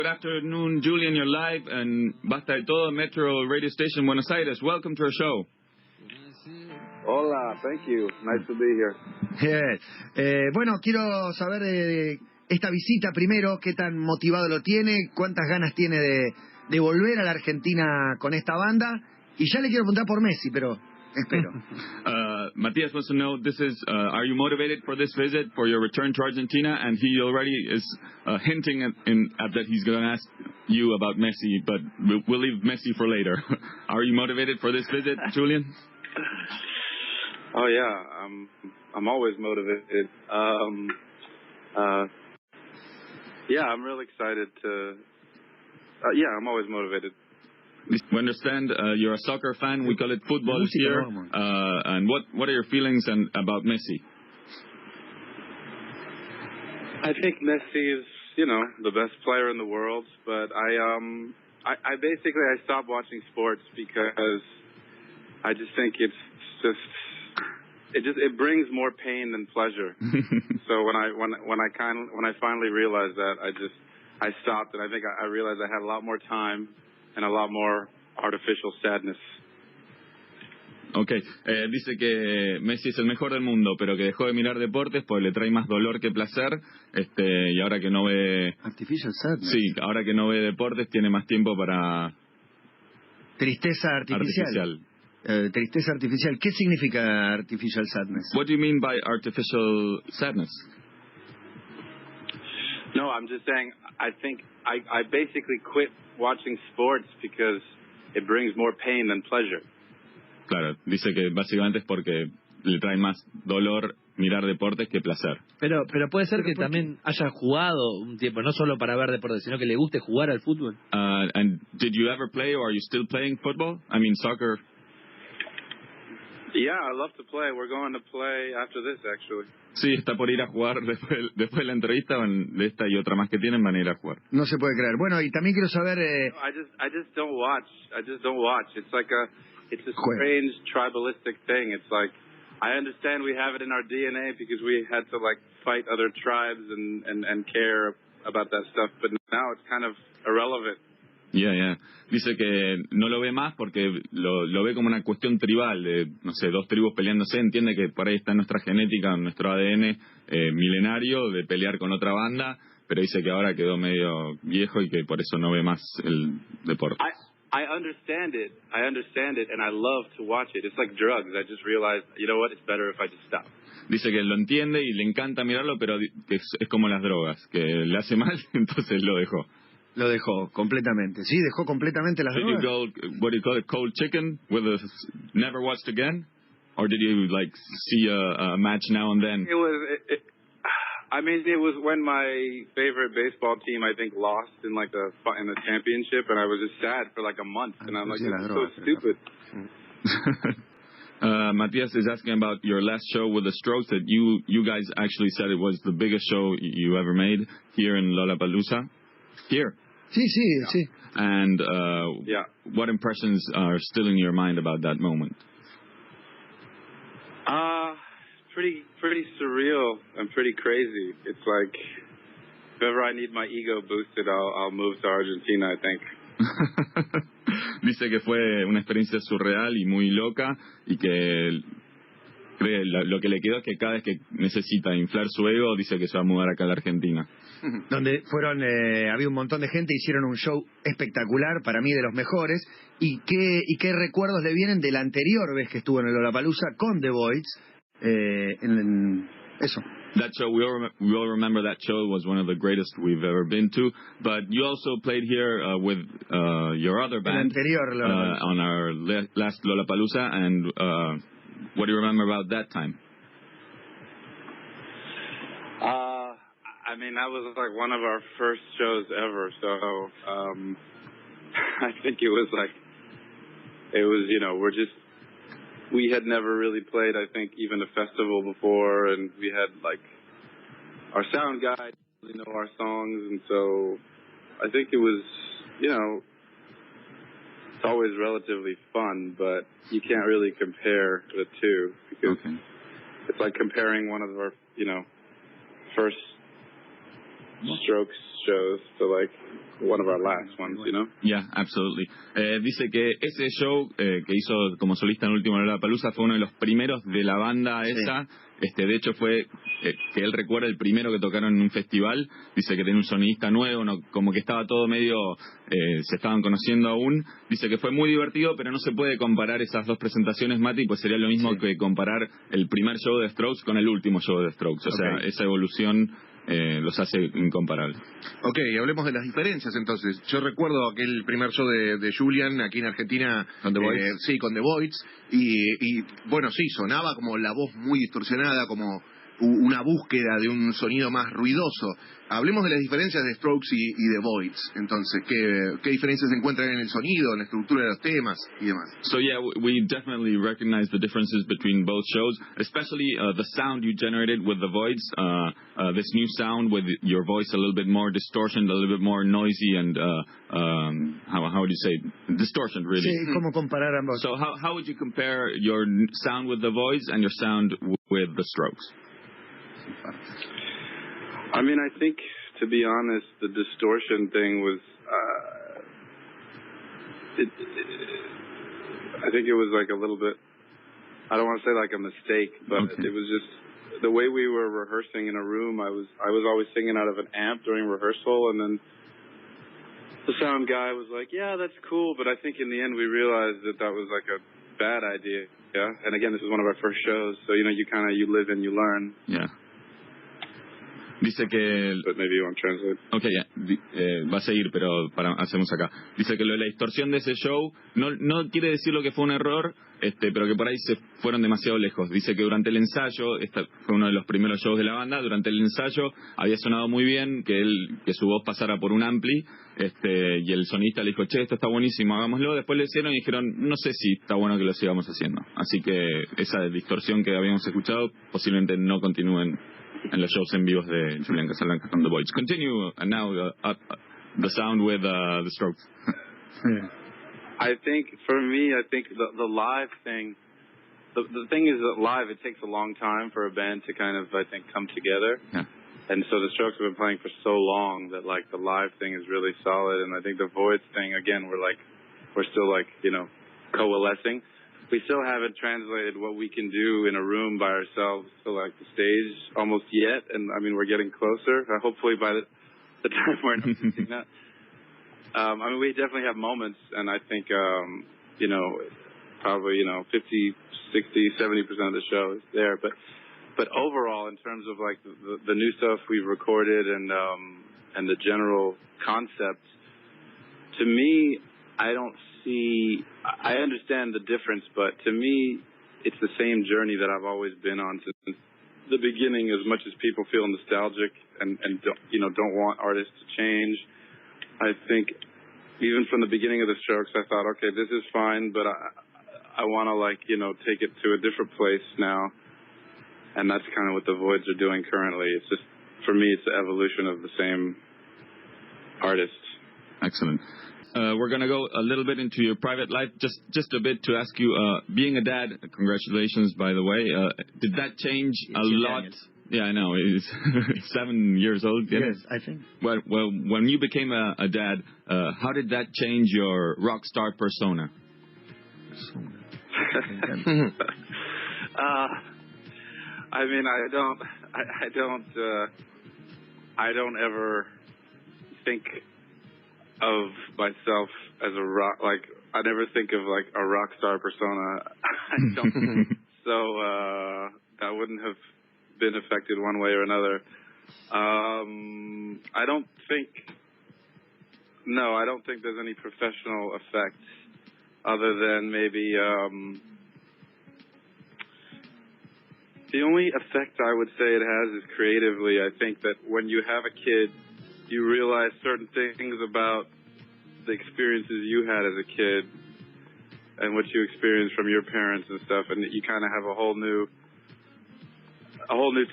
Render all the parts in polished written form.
Good afternoon, Julian. You're live and Basta de Todo, Metro Radio Station, Buenos Aires. Welcome to our show. Hola, thank you. Nice to be here. Bueno, quiero saber de esta visita primero, qué tan motivado lo tiene, cuántas ganas tiene de volver a la Argentina con esta banda. Y ya le quiero preguntar por Messi, pero espero. Matías wants to know, are you motivated for this visit, for your return to Argentina? And he already is hinting at that he's going to ask you about Messi, but we'll leave Messi for later. Are you motivated for this visit, Julian? Oh yeah, I'm always motivated. Yeah, I'm really excited to. Yeah, I'm always motivated. We understand you're a soccer fan. We call it football here. And what are your feelings about Messi? I think Messi is, the best player in the world. But I basically stopped watching sports because I just think it brings more pain than pleasure. So when I finally realized that, I stopped, and I think I realized I had a lot more time and a lot more artificial sadness. Okay, dice que Messi es el mejor del mundo, pero que dejó de mirar deportes porque le trae más dolor que placer, y ahora que no ve... Artificial sadness. Sí, ahora que no ve deportes tiene más tiempo para... Tristeza artificial. Tristeza artificial. ¿Qué significa artificial sadness? What do you mean by artificial sadness? No, I'm just saying, I think I basically quit watching sports because it brings more pain than pleasure. Claro, dice que básicamente es porque le trae más dolor mirar deportes que placer. Pero puede ser que también haya jugado un tiempo, no solo para ver deportes, sino que le guste jugar al fútbol. And did you ever play, or are you still playing football? I mean, soccer. Yeah, I love to play. We're going to play after this, actually. Sí, está por ir a jugar después de la entrevista, de esta y otra más que tienen, van a ir a jugar. No se puede creer. Bueno, y también quiero saber... I just don't watch. It's like it's a strange tribalistic thing. It's like, I understand we have it in our DNA because we had to fight other tribes and care about that stuff, but now it's kind of irrelevant. Yeah. Dice que no lo ve más porque lo ve como una cuestión tribal, de, no sé, dos tribus peleándose. Entiende que por ahí está nuestra genética, nuestro ADN milenario de pelear con otra banda, pero dice que ahora quedó medio viejo y que por eso no ve más el deporte. I understand it, and I love to watch it. It's like drugs. I just realized, you know what, it's better if I just stop. Dice que lo entiende y le encanta mirarlo, pero que es como las drogas, que le hace mal, entonces lo dejó. Lo dejó completamente. Sí, dejó completamente las drogas. What do you call it, cold chicken? Never watched again? Or did you see a match now and then? It was when my favorite baseball team, I think, lost in the championship, and I was just sad for a month, and I'm like, this is so stupid. Matías is asking about your last show with the Strokes, that you guys actually said it was the biggest show you ever made here in Lollapalooza. Here. Sí. And what impressions are still in your mind about that moment? Pretty surreal and pretty crazy. It's like, if ever I need my ego boosted, I'll move to Argentina, I think. Dice que fue una experiencia surreal y muy loca, y que lo que le quedó es que cada vez que necesita inflar su ego, dice que se va a mudar acá a la Argentina. Donde había un montón de gente, hicieron un show espectacular, para mí de los mejores. ¿Y qué recuerdos le vienen de la anterior vez que estuvo en el Lollapalooza con The Voidz? Eso. That show, we all remember that show was one of the greatest we've ever been to. But you also played here with your other band on our last Lollapalooza, and what do you remember about that time? That was one of our first shows ever, so I think it was we had never really played, I think, even a festival before, and we had our sound guy didn't know our songs, and so I think it was, it's always relatively fun, but you can't really compare the two, because it's like comparing one of our, first Strokes shows to one of our last ones, you know? Yeah, absolutely. Dice que ese show que hizo como solista en Último Lollapalooza fue uno de los primeros de la banda esa. De hecho fue que él recuerda el primero que tocaron en un festival. Dice que tenía un sonidista nuevo, como que estaba todo medio, se estaban conociendo aún. Dice que fue muy divertido, pero no se puede comparar esas dos presentaciones, Mati, pues sería lo mismo que comparar el primer show de Strokes con el último show de Strokes. O sea, esa evolución los hace incomparables. Ok, hablemos de las diferencias entonces. Yo recuerdo aquel primer show de Julian aquí en Argentina. ¿Con The Voidz? Sí, con The Voidz. Y bueno, sí, sonaba como la voz muy distorsionada, como una búsqueda de un sonido más ruidoso. Hablemos de las diferencias de Strokes y de Voidz. Entonces, ¿qué diferencias se encuentran en el sonido, en la estructura de los temas y demás? So yeah, we definitely recognize the differences between both shows, especially the sound you generated with the Voidz. This new sound with your voice a little bit more distortion, a little bit more noisy, and how would you say, distortion really. Sí, ¿cómo comparar ambos? So how would you compare your sound with the Voidz and your sound with the Strokes? I mean, I think, to be honest, the distortion thing was, I think it was like a little bit, I don't want to say like a mistake, but it was just the way we were rehearsing in a room. I was always singing out of an amp during rehearsal, and then the sound guy was like, yeah, that's cool, but I think in the end we realized that was like a bad idea. Yeah, and again, this is one of our first shows, so you live and you learn. Yeah. Dice que... But maybe you want to translate. Ok, va a seguir, pero hacemos acá. Dice que lo de la distorsión de ese show no quiere decir lo que fue un error, pero que por ahí se fueron demasiado lejos. Dice que durante el ensayo, fue uno de los primeros shows de la banda, durante el ensayo había sonado muy bien que su voz pasara por un ampli, y el sonista le dijo, che, esto está buenísimo, hagámoslo. Después le hicieron y dijeron, no sé si está bueno que lo sigamos haciendo. Así que esa distorsión que habíamos escuchado posiblemente no continúen en los shows en vivos de Julian Casablancas con The Voidz. Continue now the sound with the Strokes. I think for me, the live thing. The thing is that live, it takes a long time for a band to kind of, I think, come together. Yeah. And so the Strokes have been playing for so long that like the live thing is really solid. And I think the Voidz thing, again, we're still like, coalescing. We still haven't translated what we can do in a room by ourselves to like the stage almost yet, and I mean we're getting closer. Hopefully by the time we're not that. I mean we definitely have moments, and I think probably 50, 60, 70% of the show is there. But overall, in terms of like the new stuff we've recorded and the general concept, to me, I understand the difference, but to me, it's the same journey that I've always been on since the beginning. As much as people feel nostalgic and don't want artists to change, I think even from the beginning of the Strokes, I thought, okay, this is fine, but I want to take it to a different place now, and that's kind of what the Voidz are doing currently. It's just, for me, it's the evolution of the same artist. Excellent. We're going to go a little bit into your private life, just a bit to ask you, being a dad, congratulations, by the way, did that change a lot? Yeah, I know, he's 7 years old. Yes, I think. Well, when you became a dad, how did that change your rock star persona? I mean, I don't ever think of myself as a rock, like I never think of like a rock star persona. I don't. So that wouldn't have been affected one way or another. I don't think there's any professional effects other than maybe the only effect I would say it has is creatively. I think that when you have a kid, you realize certain things about the experiences you had as a kid and what you experienced from your parents and stuff, and you kind of have a whole new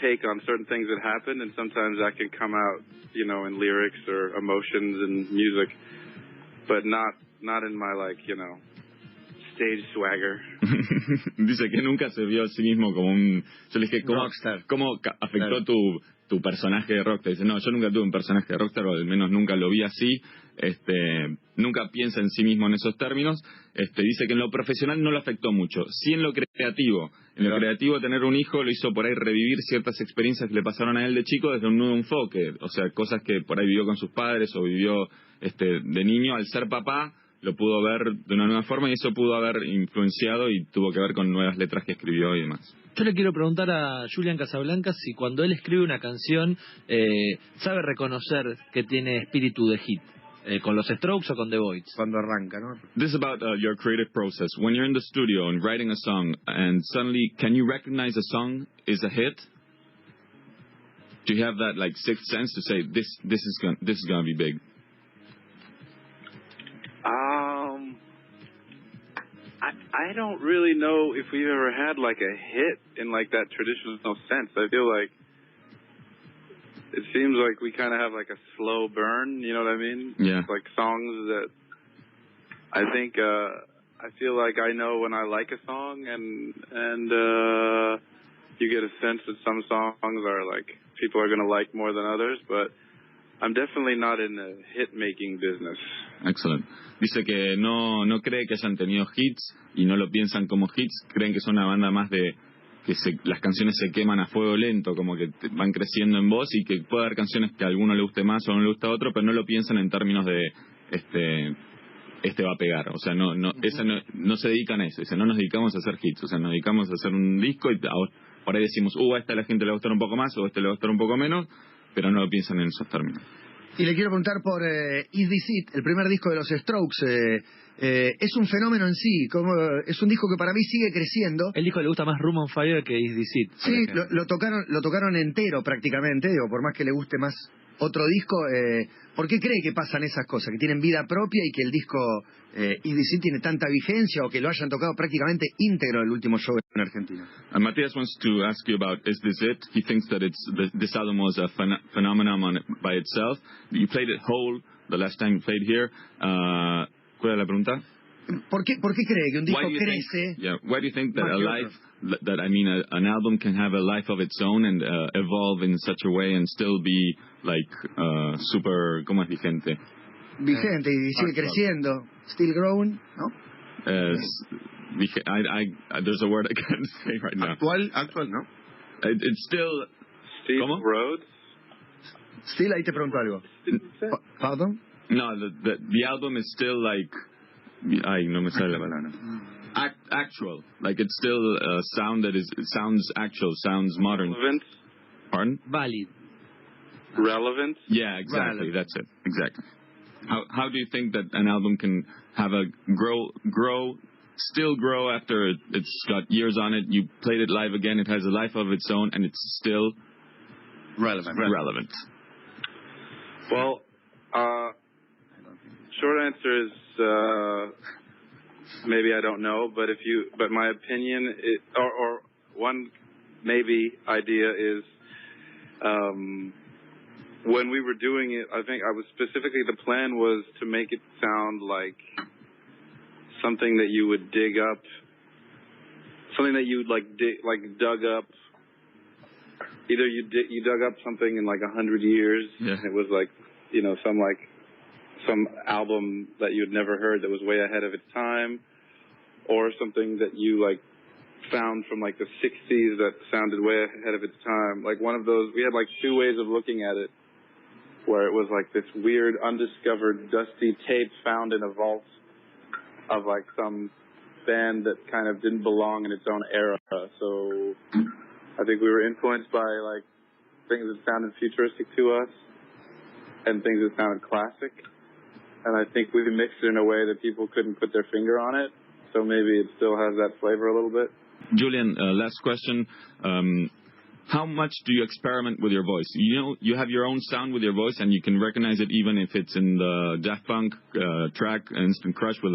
take on certain things that happened, and sometimes that can come out, in lyrics or emotions and music, but not in my stage swagger. Dice que nunca se vio a sí mismo como un... Yo le dije, ¿cómo afectó tu personaje de rockstar. Dice, no, yo nunca tuve un personaje de rockstar, o al menos nunca lo vi así. Nunca piensa en sí mismo en esos términos. Dice que en lo profesional no lo afectó mucho. Sí en lo creativo. En lo creativo, tener un hijo lo hizo por ahí revivir ciertas experiencias que le pasaron a él de chico desde un nuevo enfoque. O sea, cosas que por ahí vivió con sus padres o vivió de niño. Al ser papá, lo pudo ver de una nueva forma y eso pudo haber influenciado y tuvo que ver con nuevas letras que escribió y demás. Yo le quiero preguntar a Julian Casablancas si cuando él escribe una canción sabe reconocer que tiene espíritu de hit, con los Strokes o con The Voidz. Cuando arranca, ¿no? This is about your creative process. When you're in the studio and writing a song and suddenly, can you recognize a song is a hit? Do you have that like sixth sense to say this is gonna be big? I don't really know if we've ever had like a hit in like that traditional sense. I feel like it seems like we kind of have like a slow burn, you know what I mean? Yeah. Like songs that I think I feel like I know when I like a song, and you get a sense that some songs are like people are going to like more than others, but I'm definitely not in the hit-making business. Excellent. Dice que no cree que hayan tenido hits y no lo piensan como hits. Creen que son una banda más de que las canciones se queman a fuego lento, como que van creciendo en voz y que puede haber canciones que a alguno le guste más o no le gusta a otro, pero no lo piensan en términos de va a pegar. O sea, no se dedican a eso. Dice, no nos dedicamos a hacer hits. O sea, nos dedicamos a hacer un disco y por ahí decimos, a esta a la gente le va a gustar un poco más o a este le va a gustar un poco menos, pero no lo piensan en esos términos. Y le quiero preguntar por Is This It, el primer disco de los Strokes. Es un fenómeno en sí, es un disco que para mí sigue creciendo. El disco le gusta más Room on Fire que Is This It. Sí, lo tocaron entero prácticamente, por más que le guste más otro disco. ¿Por qué cree que pasan esas cosas? Que tienen vida propia y que el disco Is This It tiene tanta vigencia o que lo hayan tocado prácticamente íntegro el último show en Argentina. Matthias wants to ask you about Is This It? He thinks that this album was a phenomenon by itself. You played it whole the last time you played here. ¿Cuál es la pregunta? ¿Por qué cree que un disco crece? Why do you think that an album can have a life of its own and evolve in such a way and still be like super, ¿cómo es vigente? Vigente y sigue creciendo, still growing, ¿no? There's a word I can't say right now. Actual, ¿no? It's still. Steve ¿Cómo? Rhodes. Still, ahí te pregunto algo. Pardon? No, the album is still like. Ay, no me sale la palabra. Actual, like it's still a sound that sounds actual, sounds modern. Relevant. Pardon? Valid. Relevant. Yeah, exactly. That's it. Exactly. How do you think that an album can have a still grow after it's got years on it? You played it live again. It has a life of its own, and it's still relevant. Well, short answer is maybe I don't know, but my opinion is, or one maybe idea is when we were doing it, I think the plan was to make it sound like something that you would dig up, something that you would dug up. Either you dug up something in like 100 years, and it was like, some album that you'd never heard that was way ahead of its time, or something that you like found from like the 60s that sounded way ahead of its time. Like one of those, we had like two ways of looking at it, where it was like this weird undiscovered dusty tape found in a vault of like some band that kind of didn't belong in its own era. So I think we were influenced by like things that sounded futuristic to us and things that sounded classic. And I think we mixed it in a way that people couldn't put their finger on it. So maybe it still has that flavor a little bit. Julian, last question. How much do you experiment with your voice? You have your own sound with your voice, and you can recognize it even if it's in the Daft Punk track, Instant Crush, with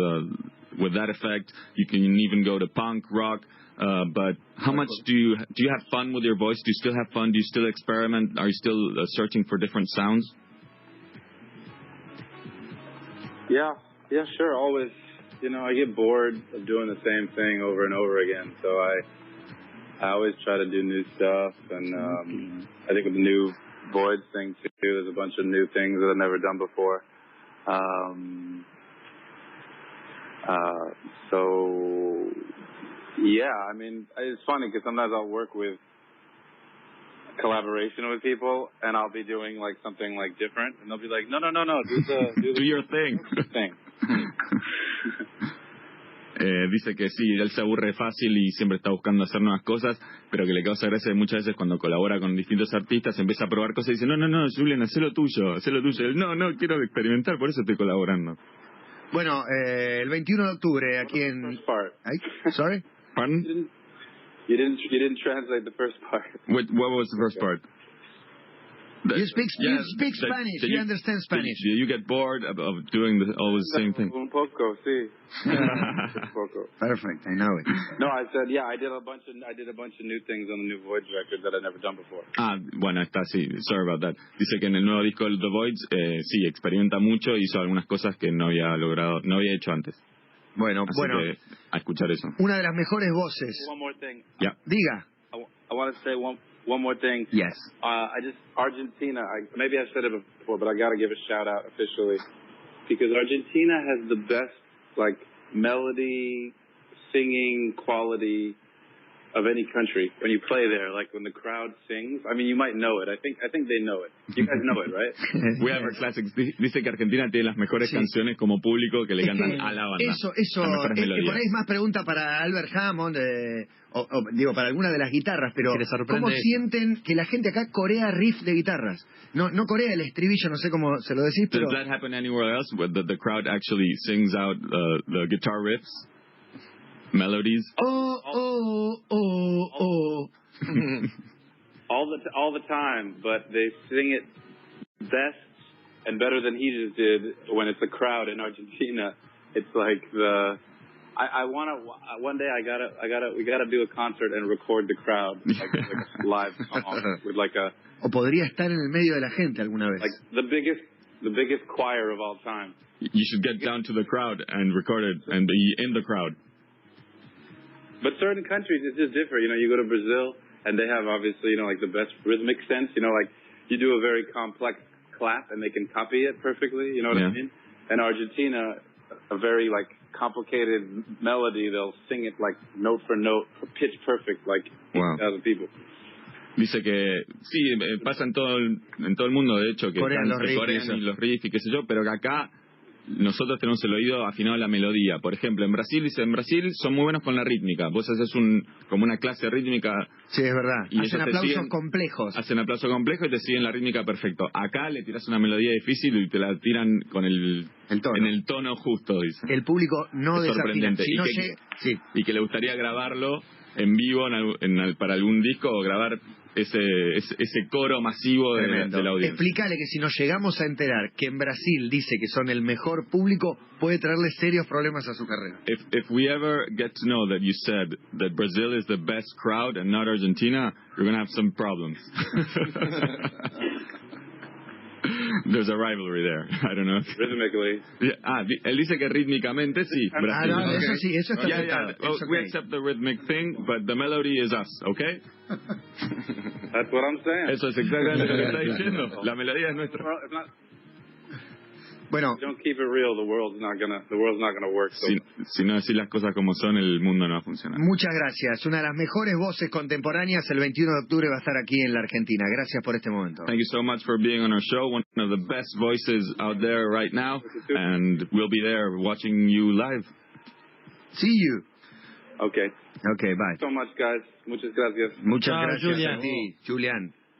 that effect. You can even go to punk, rock. But how much do you have fun with your voice? Do you still have fun? Do you still experiment? Are you still searching for different sounds? Yeah, sure. Always. I get bored of doing the same thing over and over again. So I always try to do new stuff, and I think with the new Voidz thing too, there's a bunch of new things that I've never done before. So yeah, I mean, it's funny because sometimes I'll work with collaboration with people, and I'll be doing like something like different, and they'll be like, no, do your thing. thing. Dice que sí, él se aburre fácil y siempre está buscando hacer nuevas cosas, pero que le causa gracia muchas veces cuando colabora con distintos artistas, empieza a probar cosas y dice, no, Julian, haz lo tuyo. Él, no, quiero experimentar, por eso estoy colaborando. Bueno, el 21 de octubre aquí en... First part. Sorry? Pardon? You didn't translate the first part. What was the first part? You speak Spanish. You understand Spanish. Do you get bored of doing always the same thing? Un poco, sí. Un poco. Perfect, I know it. No, I said, yeah, I did a bunch of new things on the new Voidz record that I've never done before. Bueno, está, sí. Sorry about that. Dice que en el nuevo disco The Voidz, sí, experimenta mucho, hizo algunas cosas que no había hecho antes. Bueno, Así que a escuchar eso. Una de las mejores voces. One more thing. Yeah. Diga. I want to say one more thing. Yes. Argentina, maybe I've said it before, but I got to give a shout out officially because Argentina has the best, like, melody, singing quality of any country. When you play there, like when the crowd sings, I mean, you might know it. I think they know it. You guys know it, right? We have our classics. Dice que Argentina tiene las mejores canciones como público que le cantan a la banda. Eso, por ahí es más pregunta para Albert Hammond, digo, para alguna de las guitarras, pero ¿cómo sienten que la gente acá corea riff de guitarras? No corea el estribillo, no sé cómo se lo decís, pero... Does that happen anywhere else, where the crowd actually sings out the guitar riffs? Melodies. Oh. all the time, but they sing it best and better than he just did when it's a crowd in Argentina. It's like I want to one day we gotta do a concert and record the crowd like a live song with like a. O podría estar en el medio de la gente alguna vez. Like the biggest choir of all time. You should get down to the crowd and record it and be in the crowd. But certain countries, it's just different. You know, you go to Brazil, and they have, obviously, you know, like the best rhythmic sense. You know, like, you do a very complex clap, and they can copy it perfectly. You know what I mean? And Argentina, a very, like, complicated melody, they'll sing it, like, note for note, pitch perfect, like 8,000 people. Dice que sí, pasa en todo el mundo, de hecho, que corean los riffs y qué sé yo, pero que acá nosotros tenemos el oído afinado a la melodía. Por ejemplo, en Brasil son muy buenos con la rítmica. Vos haces como una clase rítmica. Sí, es verdad. Y hacen aplausos complejos. Hacen aplausos complejos y te siguen la rítmica perfecto. Acá le tiras una melodía difícil y te la tiran con el tono. En el tono justo, dice. El público no desafina. Y que le gustaría grabarlo en vivo para algún disco o grabar ese coro masivo de la audiencia. Explícale que si nos llegamos a enterar que en Brasil dice que son el mejor público, puede traerle serios problemas a su carrera. If we ever get to know that you said that Brazil is the best crowd and not Argentina, you're going to have some problems. There's a rivalry there. I don't know. Rhythmically. Él dice que rítmicamente sí. Brasil. No, eso sí, eso está aceptado. We accept the rhythmic thing, but the melody is us, okay? That's what I'm saying. Eso es exactamente lo que está diciendo. La melodía es nuestra. Bueno, don't keep it real, the world's not gonna work. So. Si no decís las cosas como son, el mundo no va a funcionar. Muchas gracias. Una de las mejores voces contemporáneas el 21 de octubre va a estar aquí en la Argentina. Gracias por este momento. Thank you so much for being on our show. One of the best voices out there right now, and we'll be there watching you live. See you. Okay. Okay, bye. Thank you so much, guys. Muchas gracias. Muchas gracias Julian. a ti, Julian.